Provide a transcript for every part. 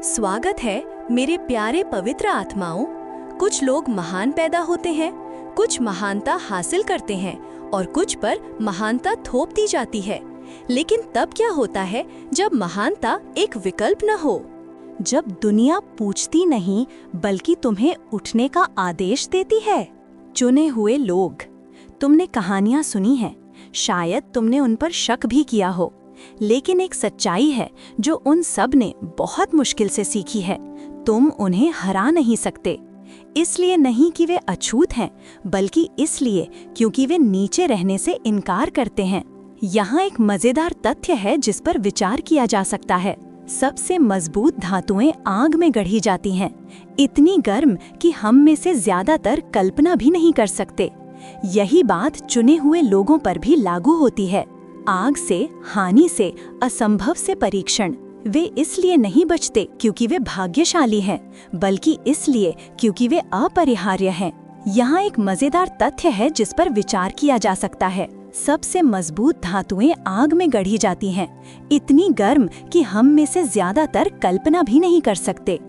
स्वागत है मेरे प्यारे पवित्र आत्माओं। कुछ लोग महान पैदा होते हैं, कुछ महानता हासिल करते हैं और कुछ पर महानता थोप दी जाती है। लेकिन तब क्या होता है जब महानता एक विकल्प न हो? जब दुनिया पूछती नहीं बल्कि तुम्हें उठने का आदेश देती है। चुने हुए लोग। तुमने कहानियां सुनी हैं, शायद तुमने उन पर शक भी किया हो, लेकिन एक सच्चाई है जो उन सब ने बहुत मुश्किल से सीखी है। तुम उन्हें हरा नहीं सकते, इसलिए नहीं कि वे अछूत हैं, बल्कि इसलिए क्योंकि वे नीचे रहने से इनकार करते हैं। यहाँ एक मजेदार तथ्य है जिस पर विचार किया जा सकता है। सबसे मजबूत धातुएं आग में गढ़ी जाती हैं, इतनी गर्म कि हम में से ज्यादातर कल्पना भी नहीं कर सकते। यही बात चुने हुए लोगों पर भी लागू होती है। आग से, हानि से, असंभव से परीक्षण। वे इसलिए नहीं बचते क्योंकि वे भाग्यशाली हैं, बल्कि इसलिए क्योंकि वे अपरिहार्य हैं। यहाँ एक मजेदार तथ्य है जिस पर विचार किया जा सकता है। सबसे मजबूत धातुएं आग में गढ़ी जाती हैं, इतनी गर्म कि हम में से ज्यादातर कल्पना भी नहीं कर सकते।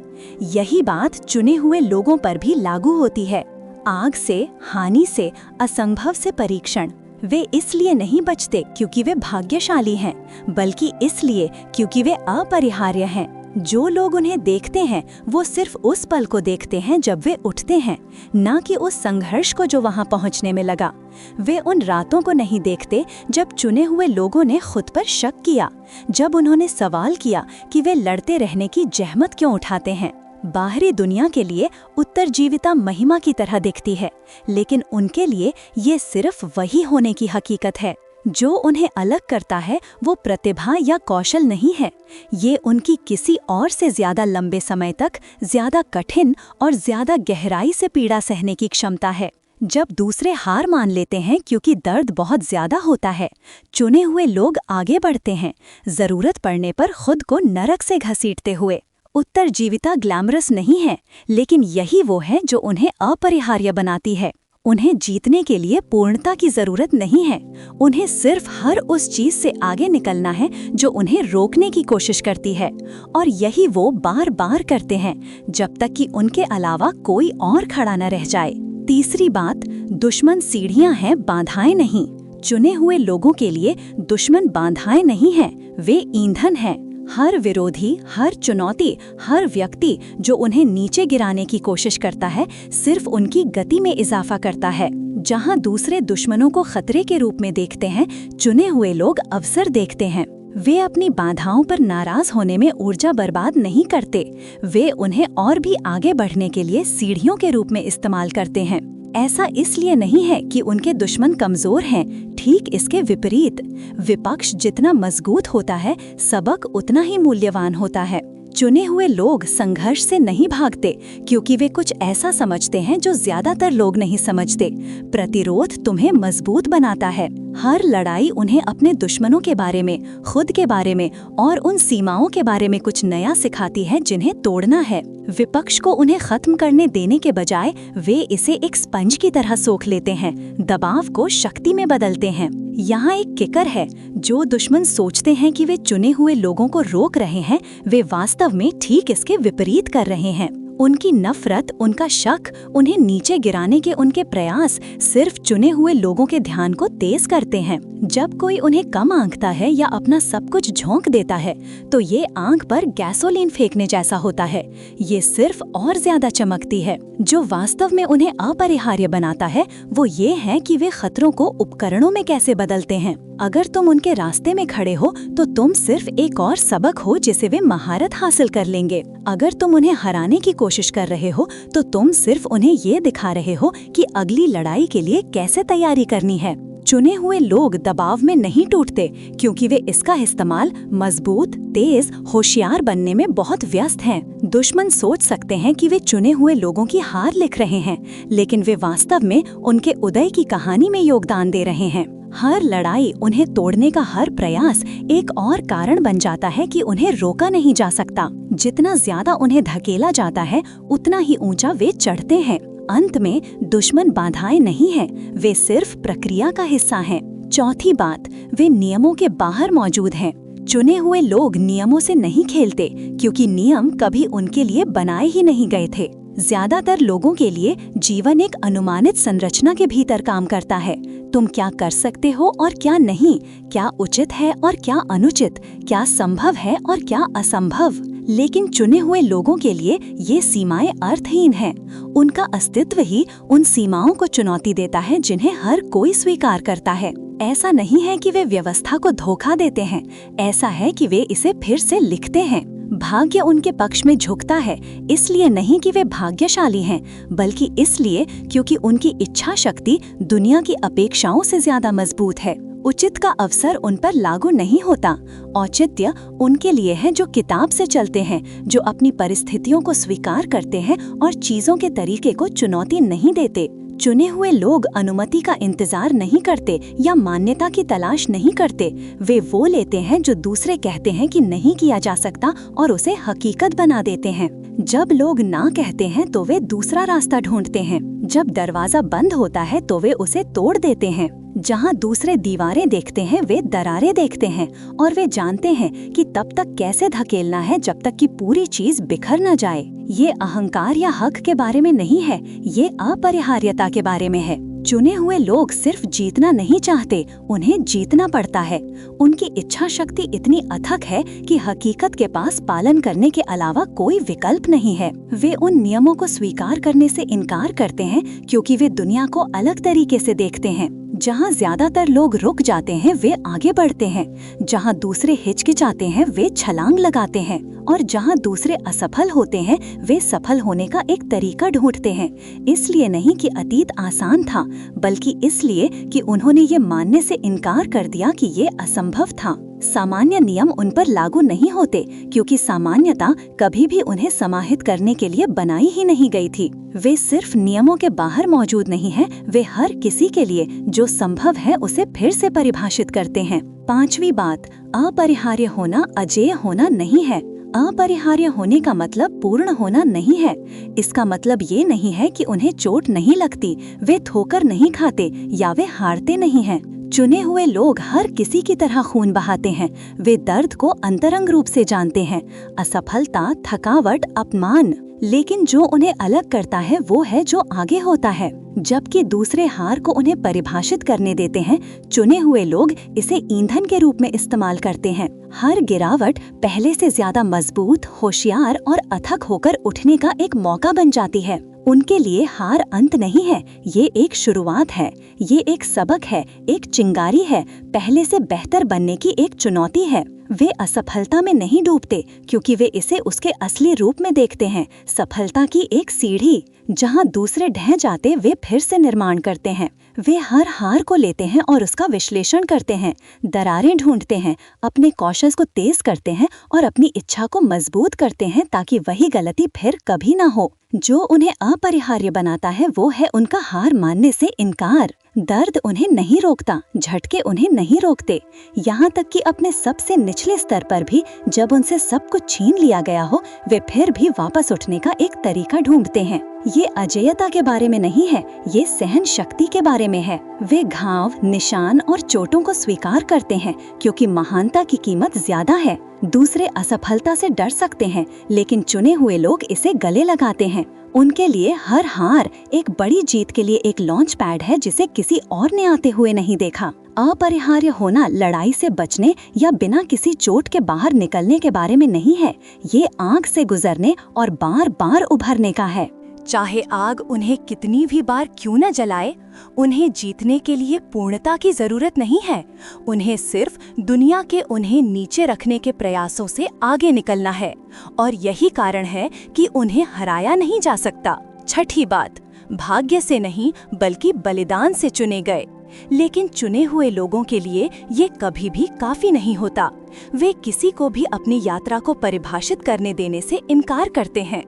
यही बात चुने हुए लोगों पर भी लागू होती है। आग से, हानि से, असंभव से परीक्षण। वे इसलिए नहीं बचते क्योंकि वे भाग्यशाली हैं, बल्कि इसलिए क्योंकि वे अपरिहार्य हैं। जो लोग उन्हें देखते हैं वो सिर्फ उस पल को देखते हैं जब वे उठते हैं, न कि उस संघर्ष को जो वहां पहुंचने में लगा। वे उन रातों को नहीं देखते जब चुने हुए लोगों ने खुद पर शक किया, जब उन्होंने सवाल किया कि वे लड़ते रहने की जहमत क्यों उठाते हैं। बाहरी दुनिया के लिए उत्तरजीविता महिमा की तरह दिखती है, लेकिन उनके लिए ये सिर्फ वही होने की हकीकत है। जो उन्हें अलग करता है वो प्रतिभा या कौशल नहीं है, ये उनकी किसी और से ज्यादा लंबे समय तक, ज्यादा कठिन और ज्यादा गहराई से पीड़ा सहने की क्षमता है। जब दूसरे हार मान लेते हैं क्योंकि दर्द बहुत ज्यादा होता है, चुने हुए लोग आगे बढ़ते हैं, जरूरत पड़ने पर खुद को नरक से घसीटते हुए। उत्तरजीविता ग्लैमरस नहीं है, लेकिन यही वो है जो उन्हें अपरिहार्य बनाती है। उन्हें जीतने के लिए पूर्णता की जरूरत नहीं है, उन्हें सिर्फ हर उस चीज से आगे निकलना है जो उन्हें रोकने की कोशिश करती है, और यही वो बार बार करते हैं जब तक कि उनके अलावा कोई और खड़ा न रह जाए। तीसरी बात, दुश्मन सीढ़ियां हैं, बाधाएं नहीं। चुने हुए लोगों के लिए दुश्मन बाधाएं नहीं हैं, वे ईंधन हैं। हर विरोधी, हर चुनौती, हर व्यक्ति जो उन्हें नीचे गिराने की कोशिश करता है, सिर्फ उनकी गति में इजाफा करता है। जहां दूसरे दुश्मनों को खतरे के रूप में देखते हैं, चुने हुए लोग अवसर देखते हैं। वे अपनी बाधाओं पर नाराज होने में ऊर्जा बर्बाद नहीं करते, वे उन्हें और भी आगे बढ़ने के लिए सीढ़ियों के रूप में इस्तेमाल करते हैं। ऐसा इसलिए नहीं है कि उनके दुश्मन कमजोर हैं, ठीक इसके विपरीत। विपक्ष जितना मजबूत होता है, सबक उतना ही मूल्यवान होता है। चुने हुए लोग संघर्ष से नहीं भागते क्योंकि वे कुछ ऐसा समझते हैं जो ज्यादातर लोग नहीं समझते। प्रतिरोध तुम्हें मजबूत बनाता है। हर लड़ाई उन्हें अपने दुश्मनों के बारे में, खुद के बारे में और उन सीमाओं के बारे में कुछ नया सिखाती है जिन्हें तोड़ना है। विपक्ष को उन्हें खत्म करने देने के बजाय वे इसे एक स्पंज की तरह सोख लेते हैं, दबाव को शक्ति में बदलते हैं। यहाँ एक किकर है, जो दुश्मन सोचते हैं कि वे चुने हुए लोगों को रोक रहे हैं, वे वास्तव में ठीक इसके विपरीत कर रहे हैं। उनकी नफरत, उनका शक, उन्हें नीचे गिराने के उनके प्रयास सिर्फ चुने हुए लोगों के ध्यान को तेज करते हैं। जब कोई उन्हें कम आंकता है या अपना सब कुछ झोंक देता है, तो ये आंख पर गैसोलीन फेंकने जैसा होता है। ये सिर्फ और ज्यादा चमकती है। जो वास्तव में उन्हें अपरिहार्य बनाता है वो ये है कि वे खतरों को उपकरणों में कैसे बदलते हैं। अगर तुम उनके रास्ते में खड़े हो तो तुम सिर्फ एक और सबक हो जिसे वे महारत हासिल कर लेंगे। अगर तुम उन्हें हराने की कोशिश कर रहे हो तो तुम सिर्फ उन्हें ये दिखा रहे हो कि अगली लड़ाई के लिए कैसे तैयारी करनी है। चुने हुए लोग दबाव में नहीं टूटते क्योंकि वे इसका इस्तेमाल मजबूत, तेज, होशियार बनने में बहुत व्यस्त हैं। दुश्मन सोच सकते हैं कि वे चुने हुए लोगों की हार लिख रहे हैं, लेकिन वे वास्तव में उनके उदय की कहानी में योगदान दे रहे हैं। हर लड़ाई, उन्हें तोड़ने का हर प्रयास एक और कारण बन जाता है कि उन्हें रोका नहीं जा सकता। जितना ज्यादा उन्हें धकेला जाता है, उतना ही ऊंचा वे चढ़ते हैं। अंत में दुश्मन बाधाएं नहीं हैं, वे सिर्फ प्रक्रिया का हिस्सा हैं। चौथी बात, वे नियमों के बाहर मौजूद हैं। चुने हुए लोग नियमों से नहीं खेलते क्योंकि नियम कभी उनके लिए बनाए ही नहीं गए थे। ज्यादातर लोगों के लिए जीवन एक अनुमानित संरचना के भीतर काम करता है। तुम क्या कर सकते हो और क्या नहीं, क्या उचित है और क्या अनुचित, क्या संभव है और क्या असंभव। लेकिन चुने हुए लोगों के लिए ये सीमाएं अर्थहीन हैं। उनका अस्तित्व ही उन सीमाओं को चुनौती देता है जिन्हें हर कोई स्वीकार करता है। ऐसा नहीं है कि वे व्यवस्था को धोखा देते हैं, ऐसा है कि वे इसे फिर से लिखते हैं। भाग्य उनके पक्ष में झुकता है, इसलिए नहीं कि वे भाग्यशाली हैं, बल्कि इसलिए क्योंकि उनकी इच्छा शक्ति दुनिया की अपेक्षाओं से ज्यादा मजबूत है। उचित का अवसर उन पर लागू नहीं होता। औचित्य उनके लिए है जो किताब से चलते हैं, जो अपनी परिस्थितियों को स्वीकार करते हैं और चीजों के तरीके को चुनौती नहीं देते। चुने हुए लोग अनुमति का इंतजार नहीं करते या मान्यता की तलाश नहीं करते। वे वो लेते हैं जो दूसरे कहते हैं कि नहीं किया जा सकता और उसे हकीकत बना देते हैं। जब लोग ना कहते हैं तो वे दूसरा रास्ता ढूंढते हैं। जब दरवाजा बंद होता है तो वे उसे तोड़ देते हैं। जहाँ दूसरे दीवारें देखते हैं वे दरारें देखते हैं, और वे जानते हैं कि तब तक कैसे धकेलना है जब तक कि पूरी चीज बिखर न जाए। ये अहंकार या हक के बारे में नहीं है, ये अपरिहार्यता के बारे में है। चुने हुए लोग सिर्फ जीतना नहीं चाहते, उन्हें जीतना पड़ता है। उनकी इच्छा शक्ति इतनी अथक है कि हकीकत के पास पालन करने के अलावा कोई विकल्प नहीं है। वे उन नियमों को स्वीकार करने से इनकार करते हैं क्योंकि वे दुनिया को अलग तरीके से देखते हैं। जहाँ ज्यादातर लोग रुक जाते हैं वे आगे बढ़ते हैं, जहाँ दूसरे हिचकिचाते हैं वे छलांग लगाते हैं, और जहाँ दूसरे असफल होते हैं वे सफल होने का एक तरीका ढूंढते हैं। इसलिए नहीं कि अतीत आसान था, बल्कि इसलिए कि उन्होंने ये मानने से इनकार कर दिया कि ये असंभव था। सामान्य नियम उन पर लागू नहीं होते क्योंकि सामान्यता कभी भी उन्हें समाहित करने के लिए बनाई ही नहीं गई थी। वे सिर्फ नियमों के बाहर मौजूद नहीं हैं, वे हर किसी के लिए जो संभव है उसे फिर से परिभाषित करते हैं। पांचवी बात, अपरिहार्य होना अजेय होना नहीं है। अपरिहार्य होने का मतलब पूर्ण होना नहीं है। इसका मतलब ये नहीं है कि उन्हें चोट नहीं लगती, वे ठोकर नहीं खाते या वे हारते नहीं हैं। चुने हुए लोग हर किसी की तरह खून बहाते हैं। वे दर्द को अंतरंग रूप से जानते हैं, असफलता, थकावट, अपमान। लेकिन जो उन्हें अलग करता है वो है जो आगे होता है। जबकि दूसरे हार को उन्हें परिभाषित करने देते हैं, चुने हुए लोग इसे ईंधन के रूप में इस्तेमाल करते हैं। हर गिरावट पहले से ज्यादा मजबूत, होशियार और अथक होकर उठने का एक मौका बन जाती है। उनके लिए हार अंत नहीं है, ये एक शुरुआत है, ये एक सबक है, एक चिंगारी है, पहले से बेहतर बनने की एक चुनौती है। वे असफलता में नहीं डूबते क्योंकि वे इसे उसके असली रूप में देखते हैं, सफलता की एक सीढ़ी। जहां दूसरे ढह जाते वे फिर से निर्माण करते हैं। वे हर हार को लेते हैं और उसका विश्लेषण करते हैं, दरारें ढूंढते हैं, अपने कौशल को तेज करते हैं और अपनी इच्छा को मजबूत करते हैं ताकि वही गलती फिर कभी ना हो। जो उन्हें अपरिहार्य बनाता है वो है उनका हार मानने से इनकार। दर्द उन्हें नहीं रोकता, झटके उन्हें नहीं रोकते, यहाँ तक कि अपने सबसे निचले स्तर पर भी जब उनसे सब कुछ छीन लिया गया हो वे फिर भी वापस उठने का एक तरीका ढूंढते हैं। ये अजेयता के बारे में नहीं है, ये सहन शक्ति के बारे में है। वे घाव, निशान और चोटों को स्वीकार करते हैं क्योंकि महानता की कीमत ज्यादा है। दूसरे असफलता से डर सकते हैं, लेकिन चुने हुए लोग इसे गले लगाते हैं। उनके लिए हर हार एक बड़ी जीत के लिए एक लॉन्च पैड है जिसे किसी और ने आते हुए नहीं देखा। अपरिहार्य होना लड़ाई से बचने या बिना किसी चोट के बाहर निकलने के बारे में नहीं है, ये आग से गुजरने और बार बार उभरने का है। चाहे आग उन्हें कितनी भी बार क्यों न जलाए, उन्हें जीतने के लिए पूर्णता की जरूरत नहीं है। उन्हें सिर्फ दुनिया के उन्हें नीचे रखने के प्रयासों से आगे निकलना है, और यही कारण है कि उन्हें हराया नहीं जा सकता। छठी बात, भाग्य से नहीं बल्कि बलिदान से चुने गए। लेकिन चुने हुए लोगों के लिए ये कभी भी काफी नहीं होता। वे किसी को भी अपनी यात्रा को परिभाषित करने देने से इनकार करते हैं।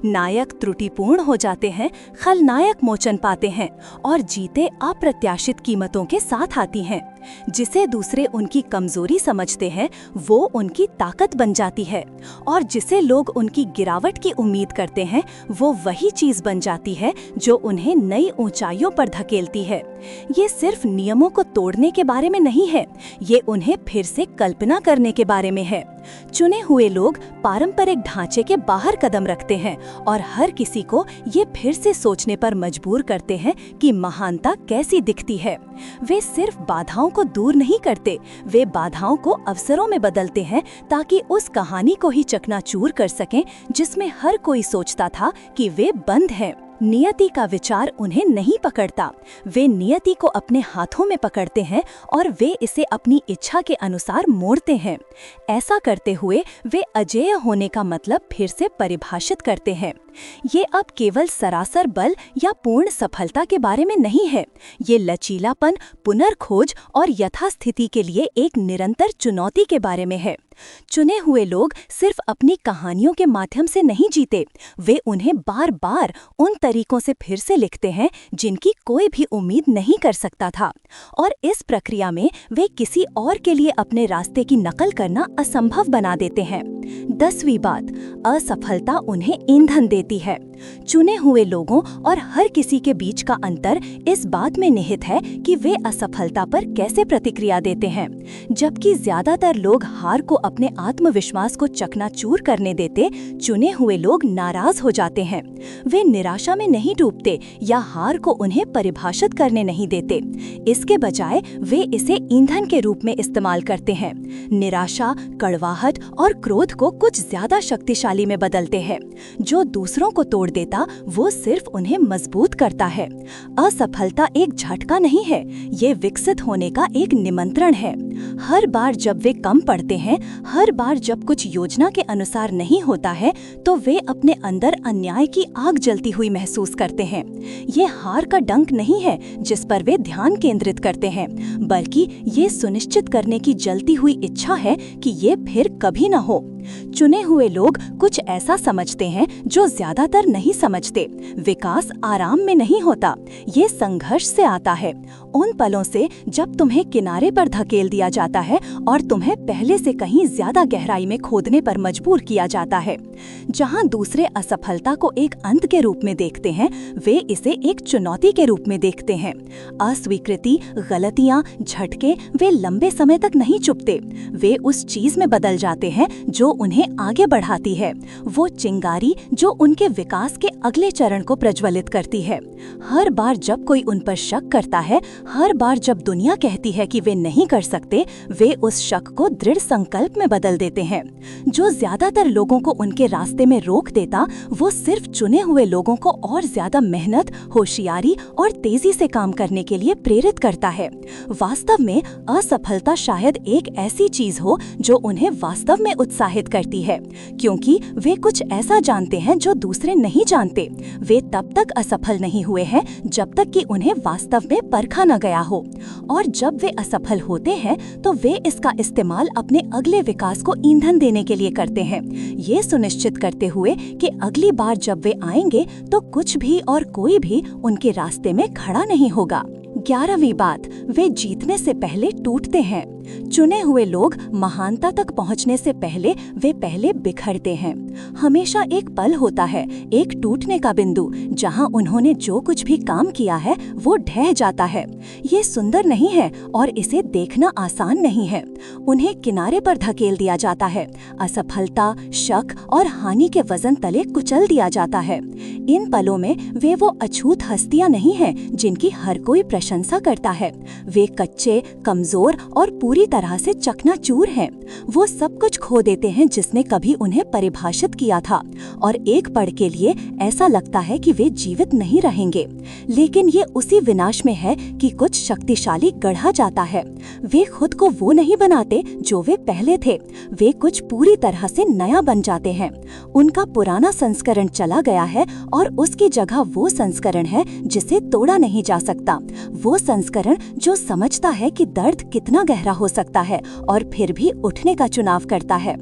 नायक त्रुटिपूर्ण हो जाते हैं, खलनायक मोचन पाते हैं और जीते अप्रत्याशित कीमतों के साथ आती हैं। जिसे दूसरे उनकी कमजोरी समझते हैं वो उनकी ताकत बन जाती है, और जिसे लोग उनकी गिरावट की उम्मीद करते हैं वो वही चीज बन जाती है जो उन्हें नई ऊंचाइयों पर धकेलती है। ये सिर्फ नियमों को तोड़ने के बारे में नहीं है, ये उन्हें फिर से कल्पना करने के बारे में है। चुने हुए लोग पारंपरिक ढांचे के बाहर कदम रखते हैं और हर किसी को ये फिर से सोचने पर मजबूर करते हैं कि महानता कैसी दिखती है। वे सिर्फ बाधाओं को दूर नहीं करते, वे बाधाओं को अवसरों में बदलते हैं ताकि उस कहानी को ही चकनाचूर कर सकें जिसमें हर कोई सोचता था कि वे बंद हैं। नियति का विचार उन्हें नहीं पकड़ता, वे नियति को अपने हाथों में पकड़ते हैं और वे इसे अपनी इच्छा के अनुसार मोड़ते हैं। ऐसा करते हुए वे अजेय होने का मतलब फिर से परिभाषित करते हैं। ये अब केवल सरासर बल या पूर्ण सफलता के बारे में नहीं है, ये लचीलापन, पुनर्खोज और यथास्थिति के लिए एक निरंतर चुनौती के बारे में है। चुने हुए लोग सिर्फ अपनी कहानियों के माध्यम से नहीं जीते, वे उन्हें बार बार उन तरीकों से फिर से लिखते हैं जिनकी कोई भी उम्मीद नहीं कर सकता था, और इस प्रक्रिया में वे किसी और के लिए अपने रास्ते की नकल करना असंभव बना देते हैं। 10वीं बात, असफलता उन्हें ईंधन देती है। चुने हुए लोगों और हर किसी के बीच का अंतर इस बात में निहित है कि वे असफलता पर कैसे प्रतिक्रिया देते हैं। जबकि ज्यादातर लोग हार को अपने आत्मविश्वास को चकनाचूर करने देते, चुने हुए लोग नाराज हो जाते हैं। वे निराशा में नहीं डूबते या हार को उन्हें परिभाषित करने नहीं देते, इसके बजाय वे इसे ईंधन के रूप में इस्तेमाल करते हैं। निराशा, कड़वाहट और क्रोध को कुछ ज्यादा शक्तिशाली में बदलते हैं। जो दूसरों को तोड़ देता, वो सिर्फ उन्हें मजबूत करता है। असफलता एक झटका नहीं है, ये विकसित होने का एक निमंत्रण है। हर बार जब वे कम पड़ते हैं, हर बार जब कुछ योजना के अनुसार नहीं होता है, तो वे अपने अंदर अन्याय की आग जलती हुई महसूस करते हैं। ये हार का डंक नहीं है जिस पर वे ध्यान केंद्रित करते हैं, बल्कि ये सुनिश्चित करने की जलती हुई इच्छा है कि ये फिर कभी न हो। चुने हुए लोग कुछ ऐसा समझते हैं जो ज्यादातर नहीं समझते। विकास आराम में नहीं होता, ये संघर्ष से आता है। उन पलों से जब तुम्हें किनारे पर धकेल दिया जाता है और तुम्हें पहले से कहीं ज्यादा गहराई में खोदने पर मजबूर किया जाता है। जहां दूसरे असफलता को एक अंत के रूप में देखते हैं, वे इसे एक चुनौती के रूप में देखते हैं। अस्वीकृति, गलतियां, झटके वे लंबे समय तक नहीं चुपते, वे उस चीज में बदल जाते हैं जो उन्हें आगे बढ़ाती है, वो चिंगारी जो उनके विकास के अगले चरण को प्रज्वलित करती है। हर बार जब कोई उन पर शक करता है, हर बार जब दुनिया कहती है कि वे नहीं कर सकते, वे उस शक को दृढ़ संकल्प में बदल देते हैं। जो ज्यादातर लोगों को उनके रास्ते में रोक देता, वो सिर्फ चुने हुए लोगों को और ज्यादा मेहनत, होशियारी और तेजी से काम करने के लिए प्रेरित करता है। वास्तव में असफलता शायद एक ऐसी चीज हो जो उन्हें वास्तव में उत्साहित करती है, क्योंकि वे कुछ ऐसा जानते हैं जो दूसरे नहीं जानते। वे तब तक असफल नहीं हुए हैं जब तक कि उन्हें वास्तव में परखा न गया हो, और जब वे असफल होते हैं तो वे इसका इस्तेमाल अपने अगले विकास को ईंधन देने के लिए करते हैं, ये सुनिश्चित करते हुए कि अगली बार जब वे आएंगे तो कुछ भी और कोई भी उनके रास्ते में खड़ा नहीं होगा। 11वीं बात, वे जीतने से पहले टूटते हैं। चुने हुए लोग महानता तक पहुंचने से पहले वे पहले बिखरते हैं। हमेशा एक पल होता है, एक टूटने का बिंदु, जहां उन्होंने जो कुछ भी काम किया है वो ढह जाता है। ये सुंदर नहीं है और इसे देखना आसान नहीं है। उन्हें किनारे पर धकेल दिया जाता है, असफलता, शक और हानि के वजन तले कुचल दिया जाता है। इन पलों में वे वो अछूत हस्तियां नहीं हैं जिनकी हर कोई प्रशंसा करता है। वे कच्चे, कमजोर और पूरी तरह से चकनाचूर हैं। वो सब कुछ खो देते हैं जिसने कभी उन्हें परिभाषित किया था, और एक पल के लिए ऐसा लगता है कि वे जीवित नहीं रहेंगे। लेकिन ये उसी विनाश में है कि कुछ शक्तिशाली गढ़ा जाता है। वे खुद को वो नहीं बनाते जो वे पहले थे, वे कुछ पूरी तरह से नया बन जाते हैं। उनका पुराना संस्करण चला गया है और उसकी जगह वो संस्करण है जिसे तोड़ा नहीं जा सकता। वो संस्करण जो समझता है कि दर्द कितना गहरा हो सकता है और फिर भी उठने का चुनाव करता है।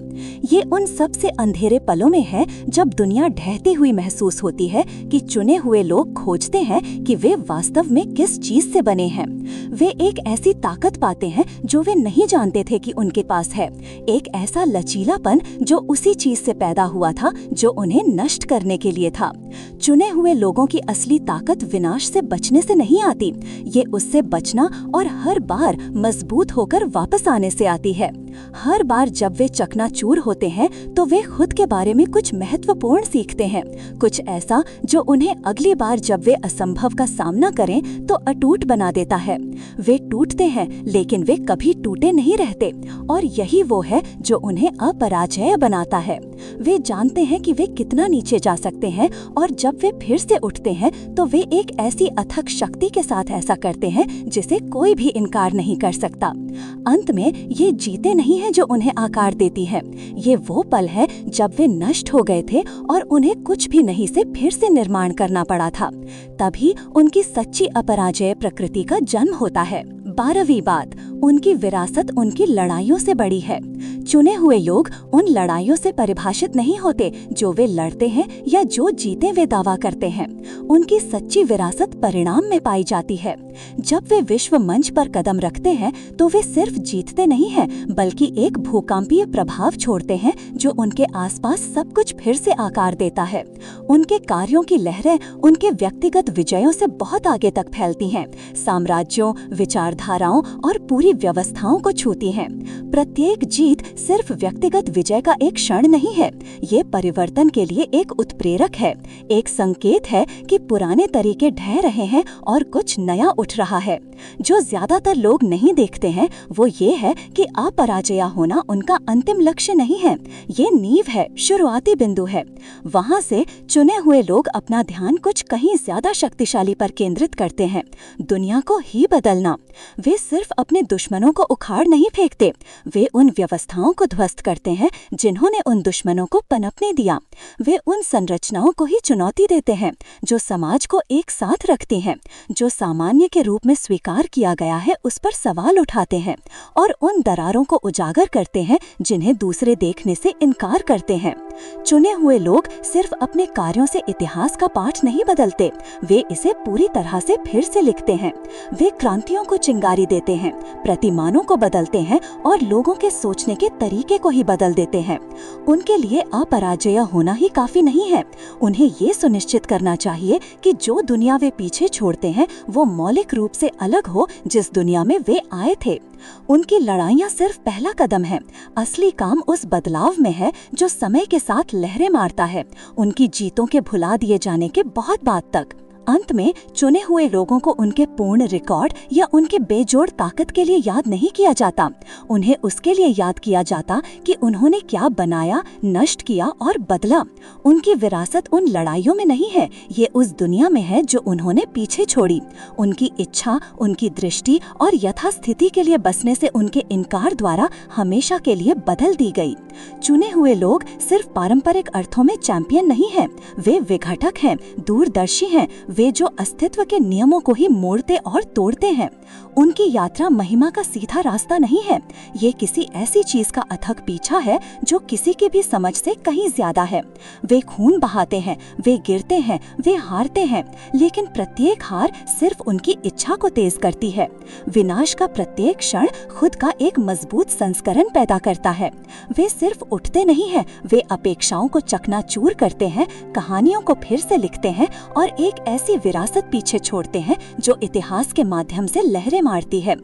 ये उन सबसे अंधेरे पलों में है जब दुनिया ढहती हुई महसूस होती है कि चुने हुए लोग खोजते हैं कि वे वास्तव में किस चीज से बने हैं। वे एक ऐसी ताकत पाते हैं जो वे नहीं जानते थे कि उनके पास है, एक ऐसा लचीलापन जो उसी चीज से पैदा हुआ था जो उन्हें नष्ट करने के लिए था। चुने हुए लोगों की असली ताकत विनाश से बचने से नहीं आती, ये उससे बचना और हर बार मजबूत होकर वापस आने से आती है। हर बार जब वे चकनाचूर होते हैं तो वे खुद के बारे में कुछ महत्वपूर्ण सीखते हैं, कुछ ऐसा जो उन्हें अगली बार जब वे असंभव का सामना करें तो अटूट बना देता है। वे टूटते हैं लेकिन वे कभी टूटे नहीं रहते, और यही वो है जो उन्हें अपराजय बनाता है। वे जानते हैं कि वे कितना नीचे जा सकते हैं, और जब वे फिर से उठते हैं तो वे एक ऐसी अथक शक्ति के साथ ऐसा करते हैं जिसे कोई भी इनकार नहीं कर सकता। अंत में ये जीते नहीं हैं जो उन्हें आकार देती है, ये वो पल है जब वे नष्ट हो गए थे और उन्हें कुछ भी नहीं से फिर से निर्माण करना पड़ा था। तभी उनकी सच्ची अपराजय प्रकृति का जन्म होता है। 12वीं बात, उनकी विरासत उनकी लड़ाइयों से बड़ी है। चुने हुए लोग उन लड़ाइयों से परिभाषित नहीं होते जो वे लड़ते हैं या जो जीते वे दावा करते हैं। उनकी सच्ची विरासत परिणाम में पाई जाती है। जब वे विश्व मंच पर कदम रखते हैं तो वे सिर्फ जीतते नहीं हैं, बल्कि एक भूकंपीय प्रभाव छोड़ते हैं जो उनके आसपास सब कुछ फिर से आकार देता है। उनके कार्यों की लहरें उनके व्यक्तिगत विजयों से बहुत आगे तक फैलती हैं, साम्राज्यों, विचारधाराओं और पूरी व्यवस्थाओं को छूती हैं। प्रत्येक जीत सिर्फ व्यक्तिगत विजय का एक क्षण नहीं है, ये परिवर्तन के लिए एक उत्प्रेरक है, एक संकेत है कि पुराने तरीके ढह रहे हैं और कुछ नया उठ रहा है। जो ज्यादातर लोग नहीं देखते हैं वो ये है कि अपराजय होना उनका अंतिम लक्ष्य नहीं है, ये नींव है, शुरुआती बिंदु है। वहाँ से चुने हुए लोग अपना ध्यान कुछ कहीं ज्यादा शक्तिशाली पर केंद्रित करते हैं, दुनिया को ही बदलना। वे सिर्फ अपने दुश्मनों को उखाड़ नहीं फेंकते, वे उन व्यवस्थाओं को ध्वस्त करते हैं जिन्होंने उन दुश्मनों को पनपने दिया। वे उन संरचनाओं को ही चुनौती देते हैं जो समाज को एक साथ रखती हैं, जो सामान्य के रूप में स्वीकार किया गया है उस पर सवाल उठाते हैं, और उन दरारों को उजागर करते हैं जिन्हें दूसरे देखने से इनकार करते हैं। चुने हुए लोग सिर्फ अपने कार्यों से इतिहास का पाठ नहीं बदलते, वे इसे पूरी तरह से फिर से लिखते हैं। वे क्रांतियों को चिंगारी देते हैं, प्रतिमानों को बदलते हैं और लोगों के सोचने के तरीके को ही बदल देते हैं। उनके लिए अपराजय होना ही काफी नहीं है, उन्हें ये सुनिश्चित करना चाहिए कि जो दुनिया वे पीछे छोड़ते हैं वो मौलिक रूप से अलग हो जिस दुनिया में वे आए थे। उनकी लड़ाइयाँ सिर्फ पहला कदम है, असली काम उस बदलाव में है जो समय के साथ लहरें मारता है, उनकी जीतों के भुला दिए जाने के बहुत बाद तक। अंत में चुने हुए लोगों को उनके पूर्ण रिकॉर्ड या उनके बेजोड़ ताकत के लिए याद नहीं किया जाता, उन्हें उसके लिए याद किया जाता कि उन्होंने क्या बनाया, नष्ट किया और बदला। उनकी विरासत उन लड़ाइयों में नहीं है, ये उस दुनिया में है जो उन्होंने पीछे छोड़ी। उनकी इच्छा, उनकी दृष्टि और यथास्थिति के लिए बसने से उनके इनकार द्वारा हमेशा के लिए बदल दी गई। चुने हुए लोग सिर्फ पारंपरिक अर्थों में चैंपियन नहीं हैं, वे विघटक हैं, दूरदर्शी हैं, वे जो अस्तित्व के नियमों को ही मोड़ते और तोड़ते हैं। उनकी यात्रा महिमा का सीधा रास्ता नहीं है, ये किसी ऐसी चीज का अथक पीछा है जो किसी की भी समझ से कहीं ज्यादा है। वे खून बहाते हैं, वे गिरते हैं, वे हारते हैं, लेकिन प्रत्येक हार सिर्फ उनकी इच्छा को तेज करती है। विनाश का प्रत्येक क्षण खुद का एक मजबूत संस्करण पैदा करता है। वे सिर्फ उठते नहीं हैं, वे अपेक्षाओं को चकनाचूर करते हैं, कहानियों को फिर से लिखते हैं और एक ऐसी विरासत पीछे छोड़ते हैं जो इतिहास के माध्यम से लहरें मारती है।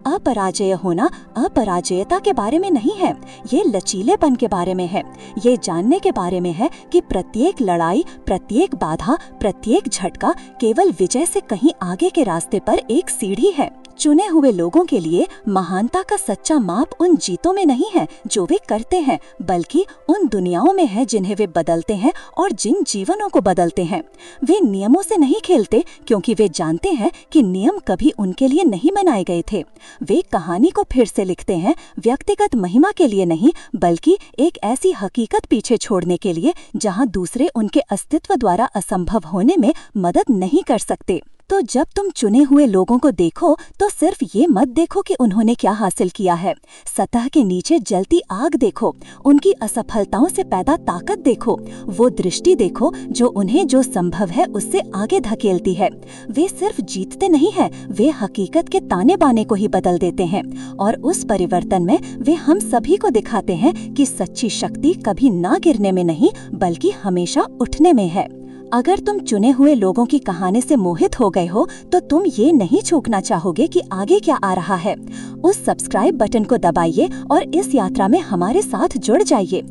अपराजय होना अपराजयता के बारे में नहीं है, ये लचीलेपन के बारे में है, ये जानने के बारे में है कि प्रत्येक लड़ाई, प्रत्येक बाधा, प्रत्येक झटका केवल विजय से कहीं आगे के रास्ते पर एक सीढ़ी है। चुने हुए लोगों के लिए महानता का सच्चा माप उन जीतों में नहीं है जो वे करते हैं, बल्कि उन दुनियाओं में है जिन्हें वे बदलते हैं और जिन जीवनों को बदलते हैं। वे नियमों से नहीं खेलते क्योंकि वे जानते हैं कि नियम कभी उनके लिए नहीं बनाए गए थे। वे कहानी को फिर से लिखते हैं, व्यक्तिगत महिमा के लिए नहीं, बल्कि एक ऐसी हकीकत पीछे छोड़ने के लिए जहां दूसरे उनके अस्तित्व द्वारा असंभव होने में मदद नहीं कर सकते। तो जब तुम चुने हुए लोगों को देखो तो सिर्फ ये मत देखो कि उन्होंने क्या हासिल किया है, सतह के नीचे जलती आग देखो, उनकी असफलताओं से पैदा ताकत देखो, वो दृष्टि देखो जो उन्हें जो संभव है उससे आगे धकेलती है। वे सिर्फ जीतते नहीं हैं, वे हकीकत के ताने बाने को ही बदल देते हैं, और उस परिवर्तन में वे हम सभी को दिखाते हैं कि सच्ची शक्ति कभी ना गिरने में नहीं बल्कि हमेशा उठने में है। अगर तुम चुने हुए लोगों की कहानी से मोहित हो गए हो तो तुम ये नहीं चूकना चाहोगे कि आगे क्या आ रहा है। उस सब्सक्राइब बटन को दबाइए और इस यात्रा में हमारे साथ जुड़ जाइए।